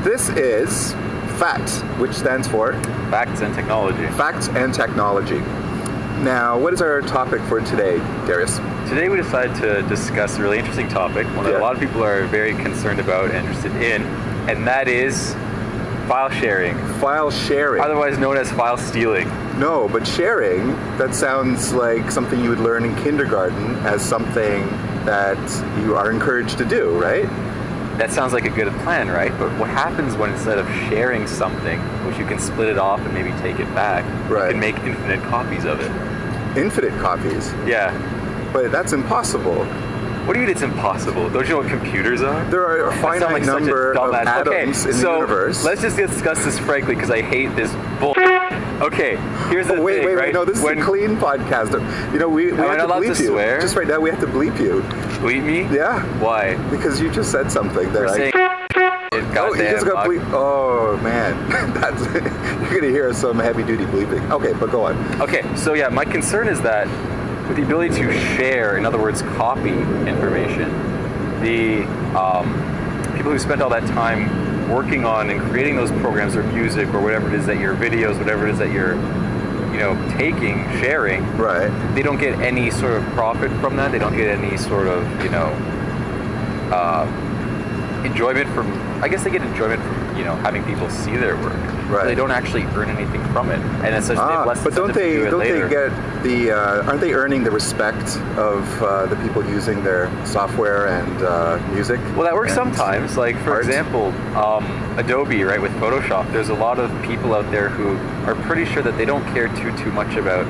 This is FAT, which stands for Facts and Technology. Facts and Technology. Now, what is our topic for today, Darius? Today we decided to discuss a really interesting topic, one that a lot of people are very concerned about and interested in, and that is file sharing. File sharing. Otherwise known as file stealing. No, but sharing, that sounds like something you would learn in kindergarten as something that you are encouraged to do, right? That sounds like a good plan, right? But what happens when instead of sharing something, which you can split it off and maybe take it back, you can make infinite copies of it? Infinite copies? Yeah. But that's impossible. What do you mean it's impossible? Don't you know what computers are? There are a finite number of atoms in the universe. Let's just discuss this frankly because I hate this bull. Okay, here's the thing, wait, no, this is a clean podcast. You know, we have to bleep you. Swear? Just right now, we have to bleep you. Bleep me? Yeah. Why? Because you just said something that you just got bleep. Oh man, that's you're gonna hear some heavy-duty bleeping. Okay, but go on. Okay, so yeah, my concern is that with the ability to share, in other words, copy information, the people who spent all that time working on and creating those programs or music or whatever it is that your videos, whatever it is that you're, taking, sharing, right? They don't get any sort of profit from that. They don't get any sort of, enjoyment from. I guess they get enjoyment from, having people see their work. Right. So they don't actually earn anything from it, and it's such they have less. But don't they later. get the? Aren't they earning the respect of the people using their software and music? Well, that works sometimes. Like for example, Adobe, right, with Photoshop. There's a lot of people out there who are pretty sure that they don't care too much about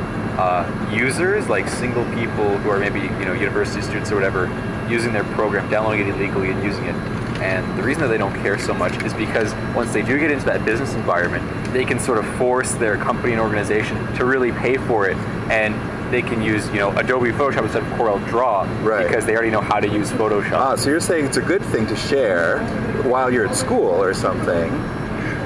users, like single people who are maybe university students or whatever, using their program, downloading it illegally and using it. And the reason that they don't care so much is because once they do get into that business environment, they can sort of force their company and organization to really pay for it, and they can use, Adobe Photoshop instead of Corel Draw because they already know how to use Photoshop. So you're saying it's a good thing to share while you're at school or something,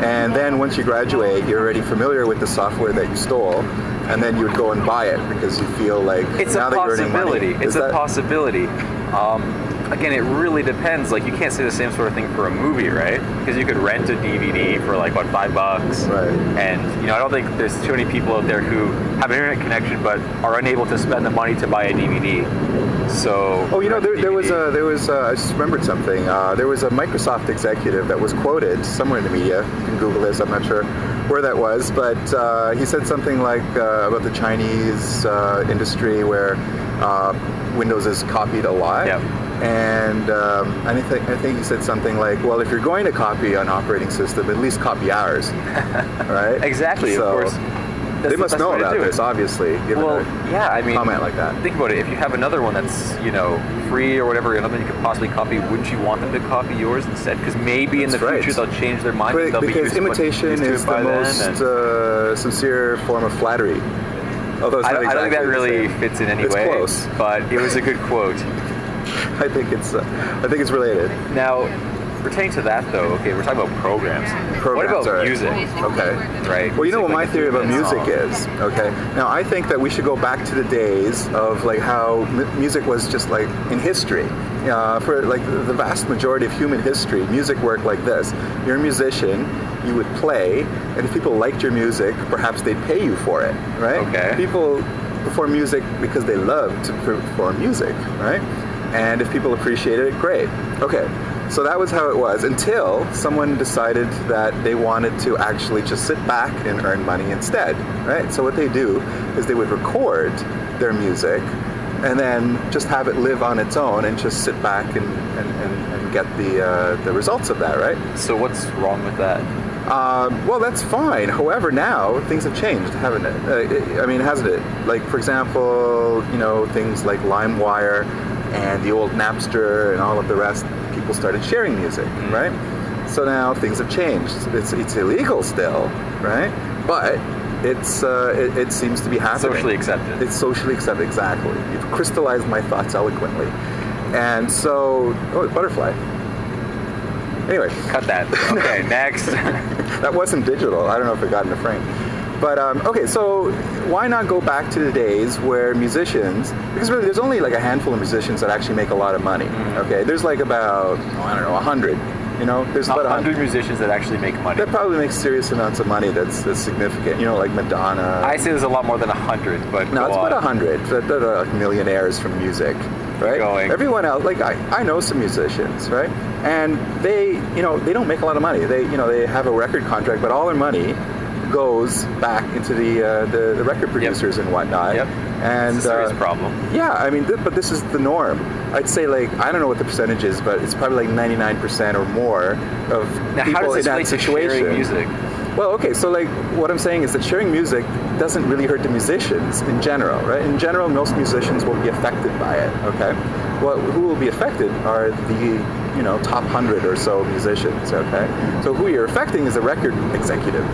and then once you graduate, you're already familiar with the software that you stole, and then you would go and buy it because you feel like it's now a that you're earning money. It's a possibility. Again, it really depends. Like, you can't say the same sort of thing for a movie, right? Because you could rent a DVD for like, what, $5? Right. And, I don't think there's too many people out there who have an internet connection but are unable to spend the money to buy a DVD. So. Oh, there was I just remembered something. There was a Microsoft executive that was quoted somewhere in the media. You can Google this. I'm not sure where that was, but he said something like about the Chinese industry where Windows is copied a lot. Yep. And I think he said something like, well, if you're going to copy an operating system, at least copy ours, right? Exactly, so of course. They must know about this, obviously, given a comment like that. Think about it. If you have another one that's, free or whatever, another you could possibly copy, wouldn't you want them to copy yours instead? Because maybe in the future they'll change their mind. Because imitation is the most sincere form of flattery. Although I don't think that really fits in any way. It's close. But it was a good quote. I think it's related. Now, pertaining to that though, okay, we're talking about programs. What about music? Okay. Right. Well, you know what my theory about music is, okay? Now, I think that we should go back to the days of like how music was just like in history. For like the vast majority of human history, music worked like this. You're a musician, you would play, and if people liked your music, perhaps they'd pay you for it, right? Okay. People perform music because they love to perform music, right? And if people appreciated it, great. Okay, so that was how it was until someone decided that they wanted to actually just sit back and earn money instead, right? So what they do is they would record their music and then just have it live on its own and just sit back and get the results of that, right? So what's wrong with that? Well, that's fine. However, now things have changed, haven't it? Hasn't it? Like, for example, things like LimeWire and the old Napster and all of the rest, people started sharing music, right? So now things have changed. It's illegal still, right? But it seems to be happening. Socially accepted. It's socially accepted, exactly. You've crystallized my thoughts eloquently. And so, butterfly. Anyway. Cut that. Okay, next. That wasn't digital. I don't know if it got in the frame. But, okay, so why not go back to the days where musicians, because really there's only like a handful of musicians that actually make a lot of money, okay? There's like about, 100 You know, there's about 100 musicians that actually make money. that probably makes serious amounts of money. That's significant. You know, like Madonna. I say there's a lot more than 100, but No, go it's about on. 100 that are like millionaires from music, right? going. Everyone else, like I know some musicians, right? And they, you know, they don't make a lot of money. They, you know, they have a record contract, but all their money goes back into the record producers and whatnot. Yep. And It's a serious problem. yeah, I mean, but this is the norm. I'd say, like, I don't know what the percentage is, but it's probably like 99% or more of Now, how people does in this that relate to situation. sharing music? Well, okay, so like what I'm saying is that sharing music doesn't really hurt the musicians in general, right? In general, most musicians won't be affected by it, okay? Well, who will be affected are the, you know, top 100 or so musicians, okay? So who you're affecting is a record executive,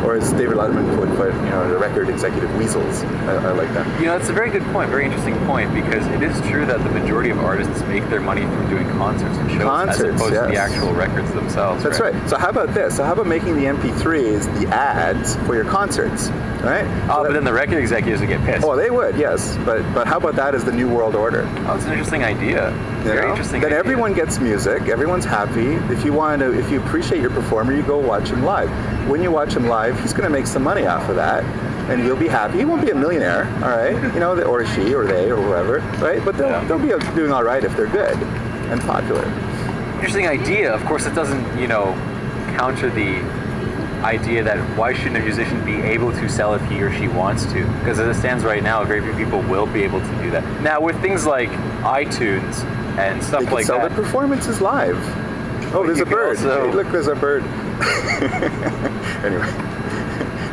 or as David Letterman would put, you know, the record executive weasels. I like that. You know, that's a very good point, very interesting point, because it is true that the majority of artists make their money from doing concerts and shows as Concerts, opposed to the yes. actual records themselves. That's right. So how about this? So how about making the MP3s the ads for your concerts, right? Oh, but then the record executives would get pissed. Oh, they would, yes. But how about that as the new world order? Oh, it's an interesting idea. You Very know? interesting Then idea. everyone gets music. Everyone's happy. If you appreciate your performer, you go watch him live. When you watch him live, he's going to make some money off of that, and you'll be happy. He won't be a millionaire, all right? You know, or she, or they, or whoever, right? But they'll be doing all right if they're good and popular. Interesting idea. Of course, it doesn't, you know, counter the idea that why shouldn't a musician be able to sell if he or she wants to? Because as it stands right now, very few people will be able to do that. Now, with things like iTunes and stuff They can like sell that, their performances live. Oh, there's you a can bird. also- Hey, look, there's a bird. Anyway,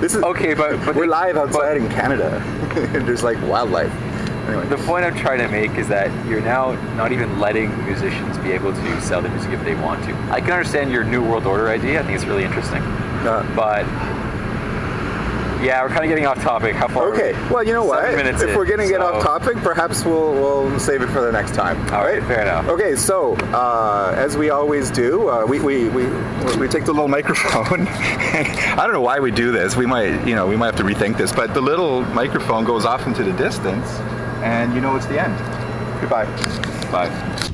this is okay, but we're live outside in Canada. There's like wildlife. Anyway. The point I'm trying to make is that you're now not even letting musicians be able to sell their music if they want to. I can understand your New World Order idea. I think it's really interesting. But yeah, we're kind of getting off topic. How far? Okay. Well, you know what? 7 minutes If in, we're going to get so- off topic, perhaps we'll save it for the next time. All right, fair enough. Okay. So as we always do, we take the little microphone. And I don't know why we do this. We might have to rethink this. But the little microphone goes off into the distance, and you know it's the end. Goodbye. Bye.